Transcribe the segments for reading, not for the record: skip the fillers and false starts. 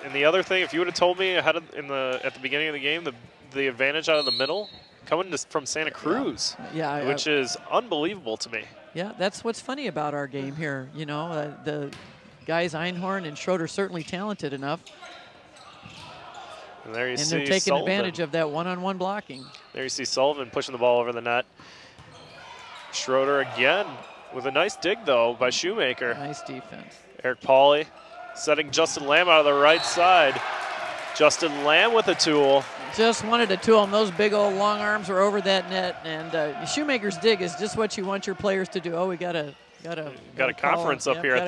And the other thing, if you would have told me ahead of, at the beginning of the game, the advantage out of the middle coming from Santa Cruz, which is unbelievable to me. Yeah, that's what's funny about our game here. You know, the guys Einhorn and Schroeder certainly talented enough. And there you see they're taking Sullivan. advantage of that one-on-one blocking. There you see Sullivan pushing the ball over the net. Schroeder again with a nice dig, though, by Shoemaker. Nice defense. Eric Pauly setting Justin Lamb out of the right side. Justin Lamb with a tool. Just wanted a tool, and those big old long arms were over that net. And Shoemaker's dig is just what you want your players to do. Oh, we got a conference up here at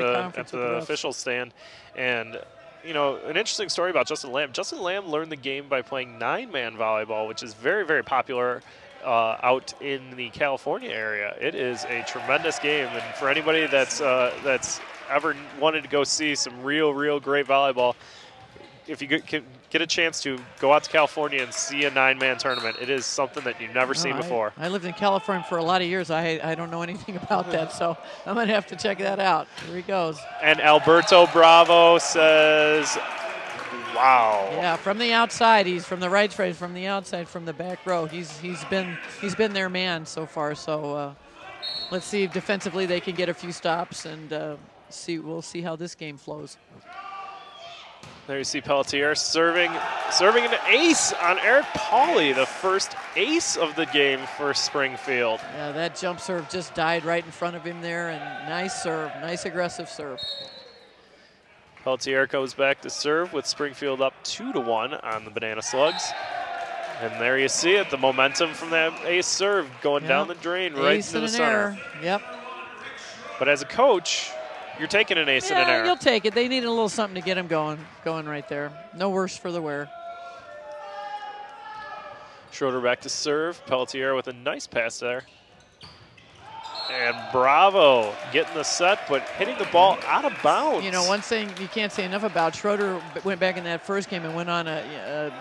the official stand. And you know, an interesting story about Justin Lamb. Justin Lamb learned the game by playing 9-man volleyball, which is very, very popular out in the California area. It is a tremendous game, and for anybody that's ever wanted to go see some real great volleyball, if you can get a chance to go out to California and see a 9-man tournament, it is something that you've never seen before. I lived in California for a lot of years. I don't know anything about that, so I'm going to have to check that out. Here he goes. And Alberto Bravo says, wow. Yeah, from the outside. He's from the right side, from the outside, from the back row. He's been their man so far. So let's see if defensively they can get a few stops, and we'll see how this game flows. There you see Pelletier serving an ace on Eric Pauly, the first ace of the game for Springfield. Yeah, that jump serve just died right in front of him there, and nice serve, nice aggressive serve. Pelletier goes back to serve with Springfield up 2-1 on the Banana Slugs. And there you see it, the momentum from that ace serve going down the drain right into the center. Error. Yep. But as a coach, you're taking an ace and an error. You'll take it. They needed a little something to get him going right there. No worse for the wear. Schroeder back to serve. Pelletier with a nice pass there. And Bravo getting the set, but hitting the ball out of bounds. You know, one thing you can't say enough about, Schroeder went back in that first game and went on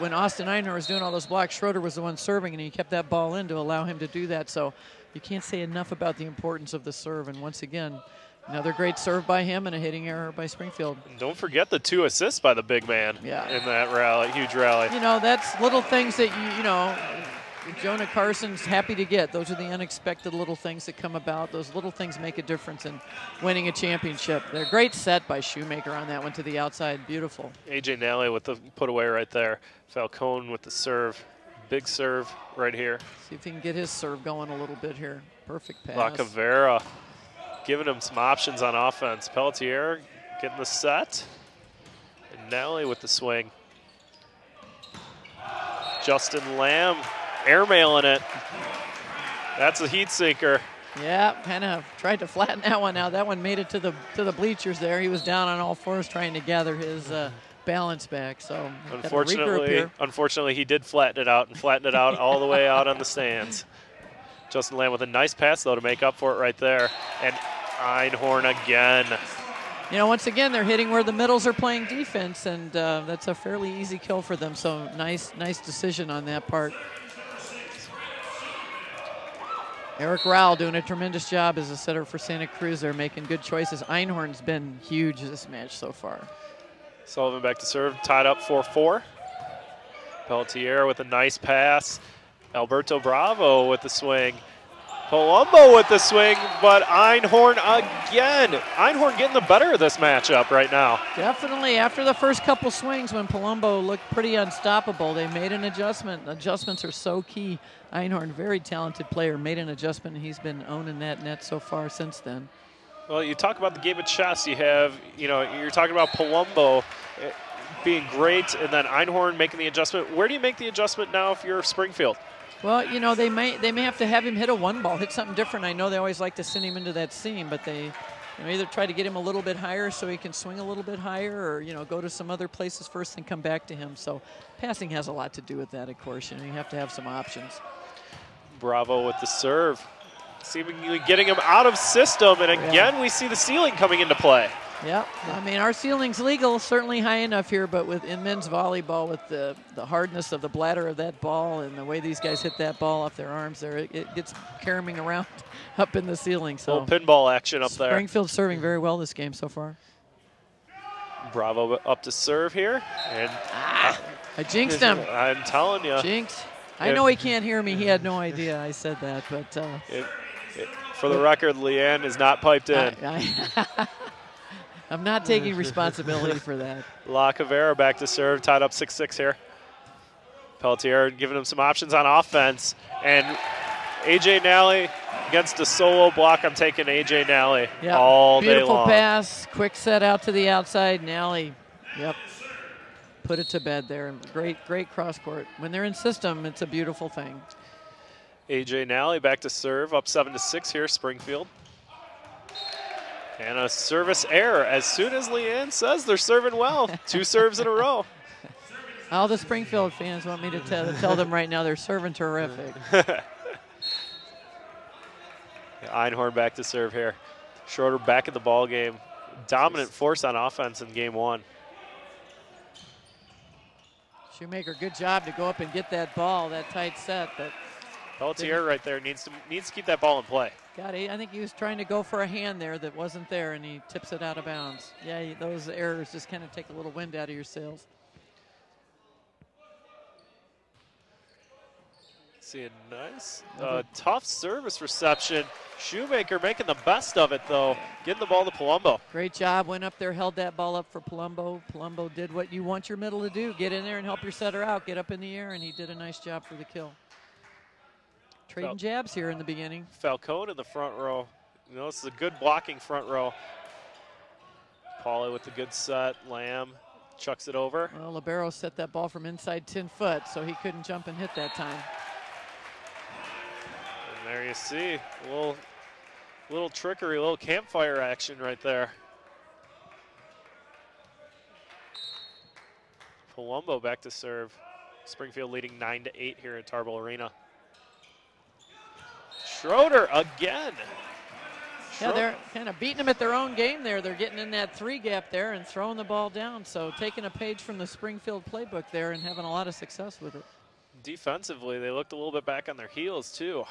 when Austin Einhorn was doing all those blocks, Schroeder was the one serving, and he kept that ball in to allow him to do that. So you can't say enough about the importance of the serve. And once again, another great serve by him and a hitting error by Springfield. Don't forget the 2 assists by the big man in that rally, huge rally. You know, that's little things that, you know, Jonah Carson's happy to get. Those are the unexpected little things that come about. Those little things make a difference in winning a championship. They're a great set by Shoemaker on that one to the outside. Beautiful. A.J. Nally with the put away right there. Falcone with the serve. Big serve right here. See if he can get his serve going a little bit here. Perfect pass. La Cavera giving him some options on offense. Pelletier getting the set. And Nally with the swing. Justin Lamb airmailing it. That's a heat sinker. Yeah, kind of tried to flatten that one out. That one made it to the bleachers there. He was down on all fours trying to gather his balance back. So unfortunately, he did flatten it out and flattened it out all the way out on the stands. Justin Lamb with a nice pass, though, to make up for it right there. And Einhorn again. You know, once again, they're hitting where the middles are playing defense, and that's a fairly easy kill for them. So nice decision on that part. Eric Rowell doing a tremendous job as a setter for Santa Cruz. They're making good choices. Einhorn's been huge this match so far. Sullivan back to serve, tied up 4-4. Pelletier with a nice pass. Alberto Bravo with the swing. Palumbo with the swing, but Einhorn again. Einhorn getting the better of this matchup right now. Definitely. After the first couple swings when Palumbo looked pretty unstoppable, they made an adjustment. Adjustments are so key. Einhorn, very talented player, made an adjustment, and he's been owning that net so far since then. Well, you talk about the game of chess. You have, you know, you're talking about Palumbo being great, and then Einhorn making the adjustment. Where do you make the adjustment now if you're Springfield? Well, you know, they may have to have him hit a one ball, hit something different. I know they always like to send him into that seam, but they either try to get him a little bit higher so he can swing a little bit higher, or, you know, go to some other places first and come back to him. So passing has a lot to do with that, of course. You know, you have to have some options. Bravo with the serve, seemingly getting him out of system, and again we see the ceiling coming into play. Yeah, I mean, our ceiling's legal, certainly high enough here, but in men's volleyball, with the hardness of the bladder of that ball and the way these guys hit that ball off their arms there, it gets caroming around up in the ceiling. So little pinball action up there. Springfield's serving very well this game so far. Bravo up to serve here. And I jinxed him. I'm telling you. Jinx. I know he can't hear me. He had no idea I said that. But for the record, Leanne is not piped in. I'm not taking responsibility for that. La Cavera back to serve, tied up 6-6 here. Pelletier giving him some options on offense. And A.J. Nally against a solo block. I'm taking A.J. Nally all day long. Beautiful pass, quick set out to the outside. Nally, put it to bed there. Great cross court. When they're in system, it's a beautiful thing. A.J. Nally back to serve, up 7-6 here, Springfield. And a service error. As soon as Leanne says they're serving well, 2 serves in a row. All the Springfield fans want me to tell them right now they're serving terrific. Einhorn back to serve here. Schroeder back in the ball game. Dominant force on offense in game 1. Shoemaker, good job to go up and get that ball, that tight set. But Pelletier right there needs to keep that ball in play. I think he was trying to go for a hand there that wasn't there, and he tips it out of bounds. Yeah, those errors just kind of take a little wind out of your sails. See a nice, tough service reception. Shoemaker making the best of it, though, getting the ball to Palumbo. Great job, went up there, held that ball up for Palumbo. Palumbo did what you want your middle to do, get in there and help your setter out, get up in the air, and he did a nice job for the kill. Trading jabs here in the beginning. Falcone in the front row. You know, this is a good blocking front row. Pauly with the good set. Lamb chucks it over. Well, Libero set that ball from inside 10 foot, so he couldn't jump and hit that time. And there you see a little trickery, a little campfire action right there. Palumbo back to serve. Springfield leading 9-8 here at Tarbell Arena. Schroeder again. Yeah, they're kind of beating them at their own game there. They're getting in that 3 gap there and throwing the ball down. So taking a page from the Springfield playbook there and having a lot of success with it. Defensively, they looked a little bit back on their heels too.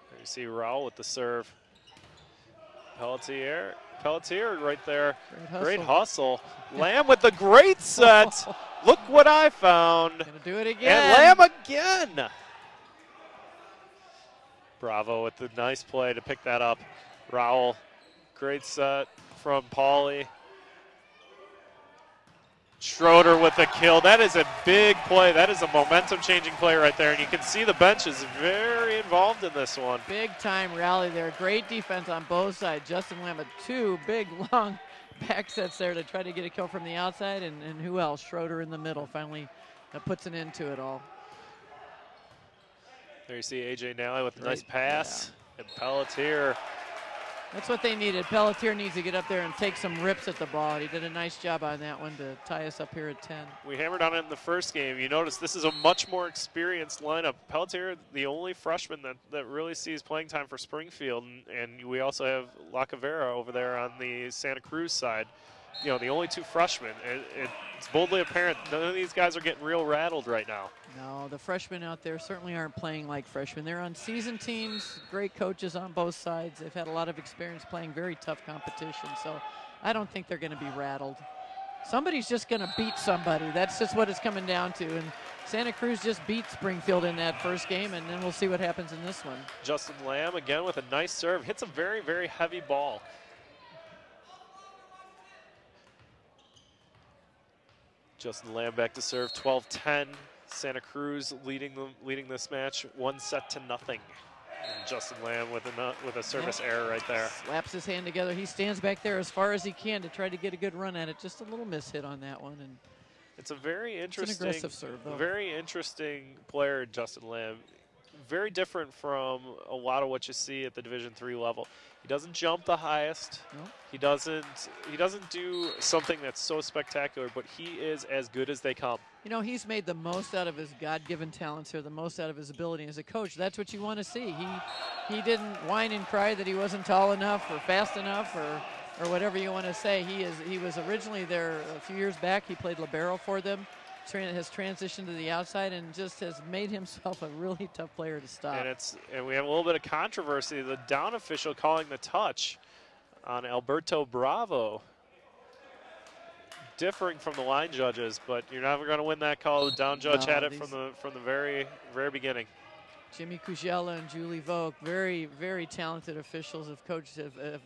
There you see Raul with the serve. Pelletier right there. Great hustle. Lamb with the great set. Look what I found. Gonna do it again. And Lamb again. Bravo with the nice play to pick that up. Raul, great set from Pauly. Schroeder with the kill. That is a big play. That is a momentum-changing play right there, and you can see the bench is very involved in this one. Big time rally there. Great defense on both sides. Justin Lamb with 2 big, long back sets there to try to get a kill from the outside, and who else? Schroeder in the middle finally puts an end to it all. There you see A.J. Nally with a nice pass, and Pelletier. That's what they needed. Pelletier needs to get up there and take some rips at the ball. He did a nice job on that one to tie us up here at 10. We hammered on it in the first game. You notice this is a much more experienced lineup. Pelletier, the only freshman that really sees playing time for Springfield, and we also have La Cavera over there on the Santa Cruz side. You know, the only 2 freshmen. It's boldly apparent none of these guys are getting real rattled right now. No, the freshmen out there certainly aren't playing like freshmen. They're on seasoned teams, great coaches on both sides. They've had a lot of experience playing very tough competition, so I don't think they're going to be rattled. Somebody's just going to beat somebody. That's just what it's coming down to, and Santa Cruz just beat Springfield in that first game, and then we'll see what happens in this one. Justin Lamb again with a nice serve. Hits a very, very heavy ball. Justin Lamb back to serve, 12-10. Santa Cruz leading this match 1-0. And Justin Lamb with a service error right there. Slaps his hand together. He stands back there as far as he can to try to get a good run at it. Just a little miss hit on that one. And it's a very interesting, it's an aggressive serve, though. Very interesting player, Justin Lamb. Very different from a lot of what you see at the Division III level. He doesn't jump the highest. No. He doesn't do something that's so spectacular, but he is as good as they come. You know, he's made the most out of his God-given talents here, the most out of his ability as a coach. That's what you want to see. He didn't whine and cry that he wasn't tall enough or fast enough or whatever you want to say. He was originally there a few years back. He played libero for them. Has transitioned to the outside and just has made himself a really tough player to stop. And we have a little bit of controversy. The down official calling the touch on Alberto Bravo. Differing from the line judges, but you're never going to win that call. The down judge had it from the very beginning. Jimmy Kujella and Julie Vogt, very, very talented officials, have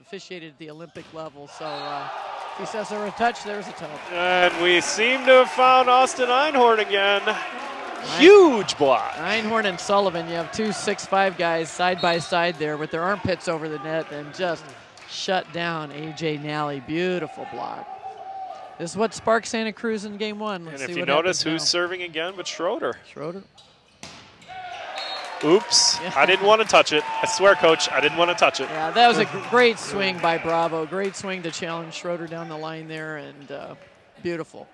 officiated at the Olympic level. So if he says there's a touch, there's a touch. And we seem to have found Austin Einhorn again. Huge block. Einhorn and Sullivan, you have two 6'5" guys side by side there with their armpits over the net and just shut down A.J. Nally. Beautiful block. This is what sparked Santa Cruz in game one. Let's and see if you what notice, who's now. serving again but Schroeder. Schroeder. Oops, yeah. I didn't want to touch it. I swear, Coach, I didn't want to touch it. Yeah, that was a great swing by Bravo. Great swing to challenge Schroeder down the line there, and beautiful.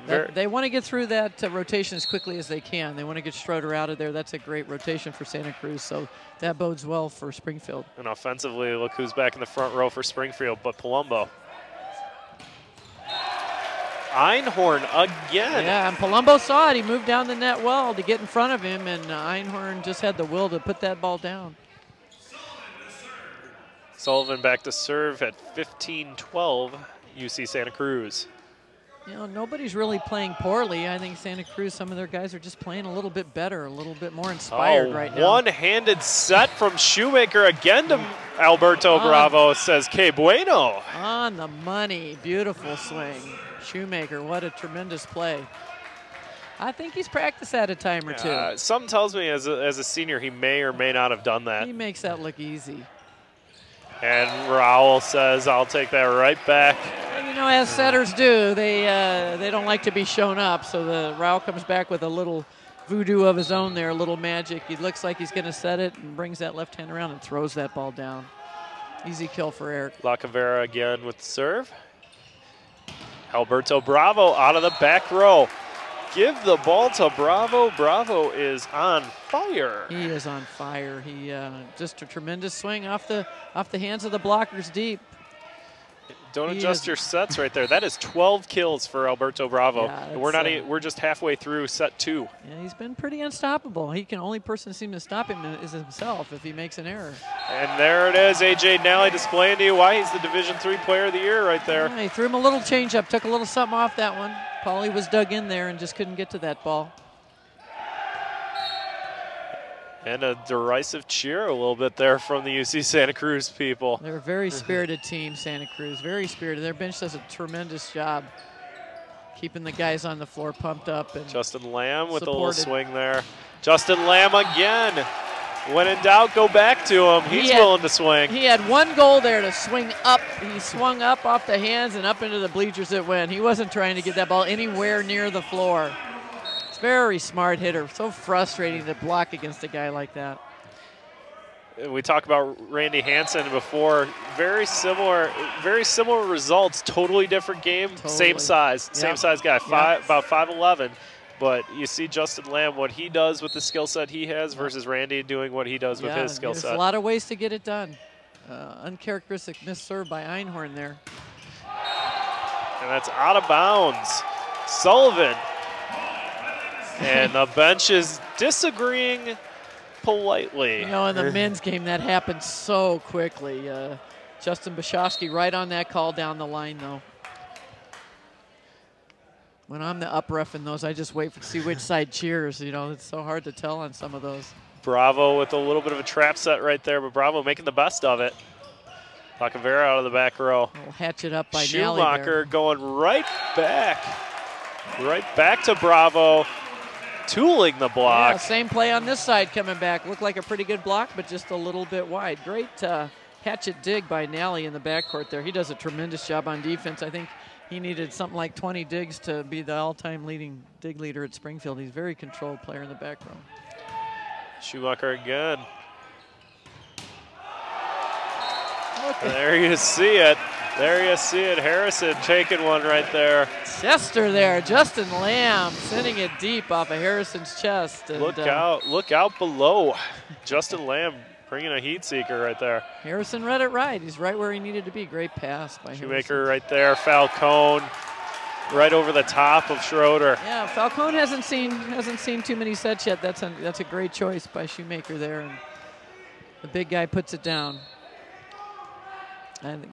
They want to get through that rotation as quickly as they can. They want to get Schroeder out of there. That's a great rotation for Santa Cruz, so that bodes well for Springfield. And offensively, look who's back in the front row for Springfield, but Palumbo. Einhorn again. Yeah, and Palumbo saw it. He moved down the net well to get in front of him, and Einhorn just had the will to put that ball down. Sullivan back to serve at 15-12, UC Santa Cruz. You know, nobody's really playing poorly. I think Santa Cruz, some of their guys are just playing a little bit better, a little bit more inspired right now. One-handed set from Shoemaker again to Alberto Bravo, says Que Bueno. On the money, beautiful swing. Shoemaker, what a tremendous play. I think he's practiced that a time or two. Something tells me as a senior he may or may not have done that. He makes that look easy. And Raul says, I'll take that right back. And you know, as setters do, they don't like to be shown up, so the Raul comes back with a little voodoo of his own there, a little magic. He looks like he's going to set it and brings that left hand around and throws that ball down. Easy kill for Eric. Lacavera again with the serve. Alberto Bravo out of the back row. Give the ball to Bravo. Bravo is on fire. He is on fire. He just a tremendous swing off the hands of the blockers deep. Don't adjust your sets right there. That is 12 kills for Alberto Bravo. Yeah, we're just halfway through set 2. Yeah, he's been pretty unstoppable. Only person that seems to stop him is himself if he makes an error. And there it is, A.J. Nally displaying to you why he's the Division III Player of the Year right there. Yeah, he threw him a little changeup, took a little something off that one. Paulie was dug in there and just couldn't get to that ball. And a derisive cheer a little bit there from the UC Santa Cruz people. They're a very spirited team, Santa Cruz, very spirited. Their bench does a tremendous job keeping the guys on the floor pumped up. And Justin Lamb with supported. a little swing there. Justin Lamb again. When in doubt, go back to him. He's willing to swing. He had one goal there to swing up. He swung up off the hands and up into the bleachers it went. He wasn't trying to get that ball anywhere near the floor. Very smart hitter. So frustrating to block against a guy like that. We talked about Randy Hansen before. Very similar results. Totally different game. Totally. Same size. Yep. Same size guy. About 5'11". But you see Justin Lamb, what he does with the skill set he has versus Randy doing what he does with his skill set. There's a lot of ways to get it done. Uncharacteristic misserve by Einhorn there. And that's out of bounds. Sullivan. And the bench is disagreeing politely. You know, in the men's game, that happened so quickly. Justin Bashofsky right on that call down the line, though. When I'm the up ref in those, I just wait to see which side cheers. You know, it's so hard to tell on some of those. Bravo with a little bit of a trap set right there, but Bravo making the best of it. Lacavera out of the back row. Hatchet up by Schumacher going right back to Bravo. Tooling the block. Yeah, same play on this side coming back. Looked like a pretty good block, but just a little bit wide. Great hatchet dig by Nally in the backcourt there. He does a tremendous job on defense. I think he needed something like 20 digs to be the all-time leading dig leader at Springfield. He's a very controlled player in the back row. Schumacher again. There you see it. There you see it. Harrison taking one right there. Chester there. Justin Lamb sending it deep off of Harrison's chest. And, look out below. Justin Lamb bringing a heat seeker right there. Harrison read it right. He's right where he needed to be. Great pass by Shoemaker right there. Falcone right over the top of Schroeder. Yeah, Falcone hasn't seen too many sets yet. That's a great choice by Shoemaker there, and the big guy puts it down. And